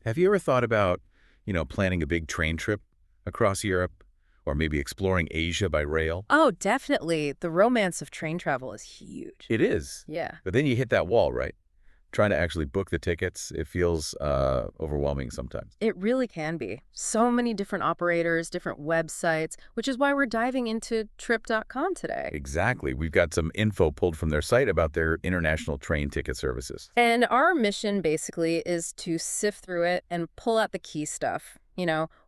Have you ever thought about, planning a big train trip across Europe or maybe exploring Asia by rail? Oh, definitely. The romance of train travel is huge. It is. Yeah, But then you hit that wall, right? Trying to actually book the tickets, it feels overwhelming sometimes. it really can be. So many different operators, different websites, which is why we're diving into Trip.com today. Exactly. We've got some info pulled from their site about their international train ticket services. And our mission basically is to sift through it and pull out the key stuff.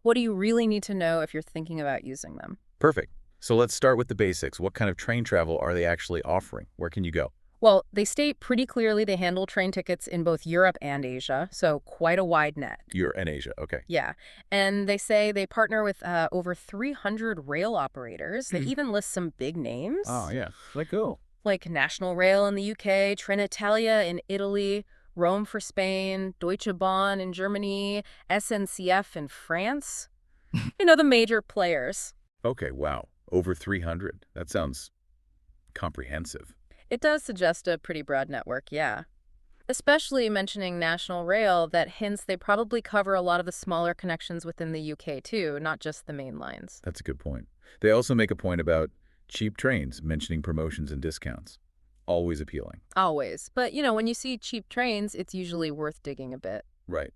What do you really need to know if you're thinking about using them? Perfect. So let's start with the basics. What kind of train travel are they actually offering? Where can you go? Well, they state pretty clearly they handle train tickets in both Europe and Asia, so quite a wide net. You're in Asia. Okay. Yeah. And they say they partner with over 300 rail operators. They Mhm. even list some big Oh, names yeah. Like, cool. like National Rail in the UK, Trenitalia in Italy, Rome for Spain, Deutsche Bahn in Germany, SNCF in France. The major players. Okay, wow. Over 300. That sounds comprehensive. It does suggest a pretty broad network, yeah. Especially mentioning National Rail, that hints they probably cover a lot of the smaller connections within the UK too, not just the main lines. That's a good point. They also make a point about cheap trains, mentioning promotions and discounts. Always appealing. Always. But, when you see cheap trains, it's usually worth digging a bit. Right.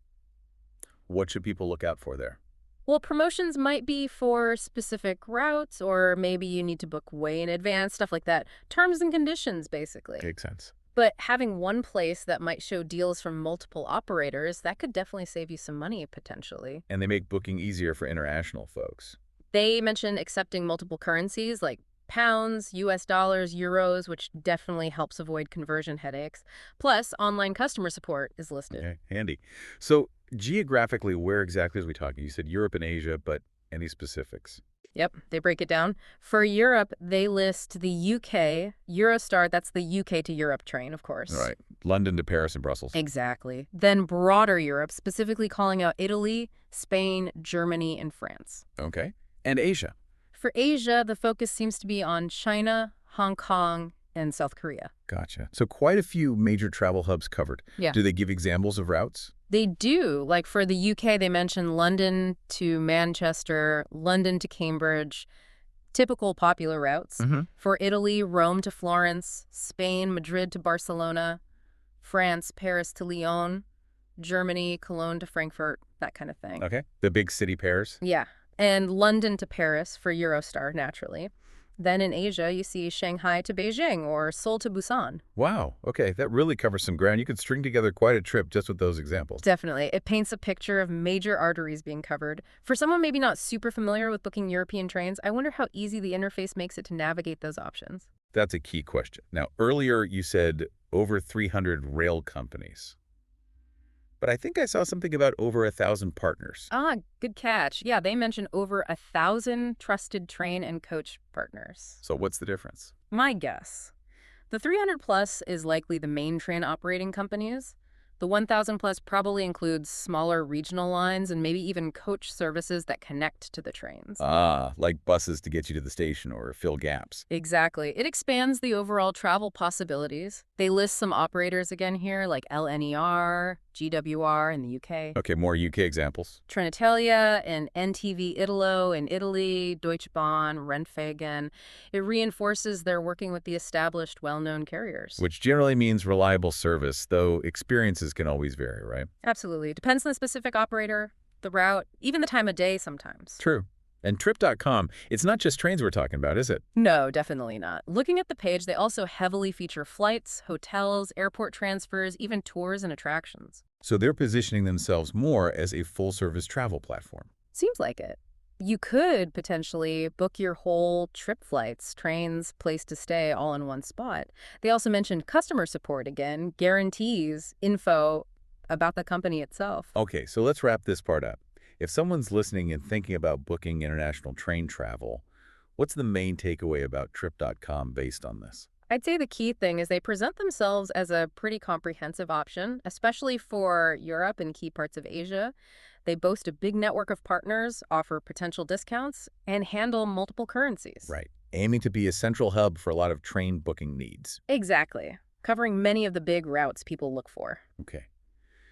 What should people look out for there? Well, promotions might be for specific routes, or maybe you need to book way in advance, stuff like that. Terms and conditions, basically. Makes sense. But having one place that might show deals from multiple operators, that could definitely save you some money, potentially. And they make booking easier for international folks. They mentioned accepting multiple currencies like pounds, US dollars, euros, which definitely helps avoid conversion headaches. Plus, online customer support is listed. Okay, handy. So geographically, where exactly are we talking? You said Europe and Asia, but any specifics? Yep, they break it down. For Europe, they list the UK, Eurostar, that's the UK to Europe train, of All course. right. London to Paris and Brussels. Exactly. Then broader Europe, specifically calling out Italy, Spain, Germany, and France. Okay. And Asia. For Asia, the focus seems to be on China, Hong Kong, and South Korea. Gotcha. So quite a few major travel hubs covered. Yeah. Do they give examples of routes? They do. Like for the UK, they mention London to Manchester, London to Cambridge, typical popular routes. Mm-hmm. For Italy, Rome to Florence, Spain, Madrid to Barcelona, France, Paris to Lyon, Germany, Cologne to Frankfurt, that kind of thing. Okay. The big city pairs. Yeah. And London to Paris for Eurostar, naturally. Then in Asia, you see Shanghai to Beijing or Seoul to Busan. Wow. Okay. That really covers some ground. You could string together quite a trip just with those examples. Definitely. It paints a picture of major arteries being covered. For someone maybe not super familiar with booking European trains, I wonder how easy the interface makes it to navigate those options. That's a key question. Now, earlier you said over 300 rail companies, but I think I saw something about over 1,000 partners. Ah, good catch. Yeah, they mention over 1,000 trusted train and coach partners. So what's the difference? My guess. The 300 plus is likely the main train operating companies. The 1,000 plus probably includes smaller regional lines and maybe even coach services that connect to the trains. Ah, like buses to get you to the station or fill gaps. Exactly. It expands the overall travel possibilities. They list some operators again here, like LNER, GWR in the UK, Okay, more UK examples. Trenitalia and NTV Italo in Italy, Deutsche Bahn, Renfe again. It reinforces they're working with the established, well-known carriers. Which generally means reliable service, though experiences can always vary, right? Absolutely. Depends on the specific operator, the route, even the time of day sometimes. True. And Trip.com, it's not just trains we're talking about, is it? No, definitely not. Looking at the page, they also heavily feature flights, hotels, airport transfers, even tours and attractions. So they're positioning themselves more as a full-service travel platform. Seems like it. You could potentially book your whole trip flights, trains, place to stay all in one spot. They also mentioned customer support again, guarantees, info about the company itself. Okay, so let's wrap this part up. If someone's listening and thinking about booking international train travel, what's the main takeaway about Trip.com based on this? I'd say the key thing is they present themselves as a pretty comprehensive option, especially for Europe and key parts of Asia. They boast a big network of partners, offer potential discounts, and handle multiple currencies. Right. Aiming to be a central hub for a lot of train booking needs. Exactly. Covering many of the big routes people look for. Okay.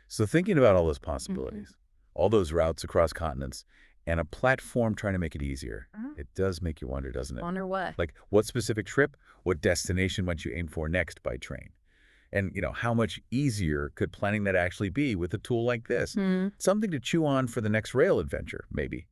So thinking about all those Hmm. possibilities, all those routes across continents, and a platform trying to make it easier, it does make you wonder, doesn't it? Wonder what? Like, what specific trip, what destination might you aim for next by train? And, how much easier could planning that actually be with a tool like this? Hmm. Something to chew on for the next rail adventure, maybe.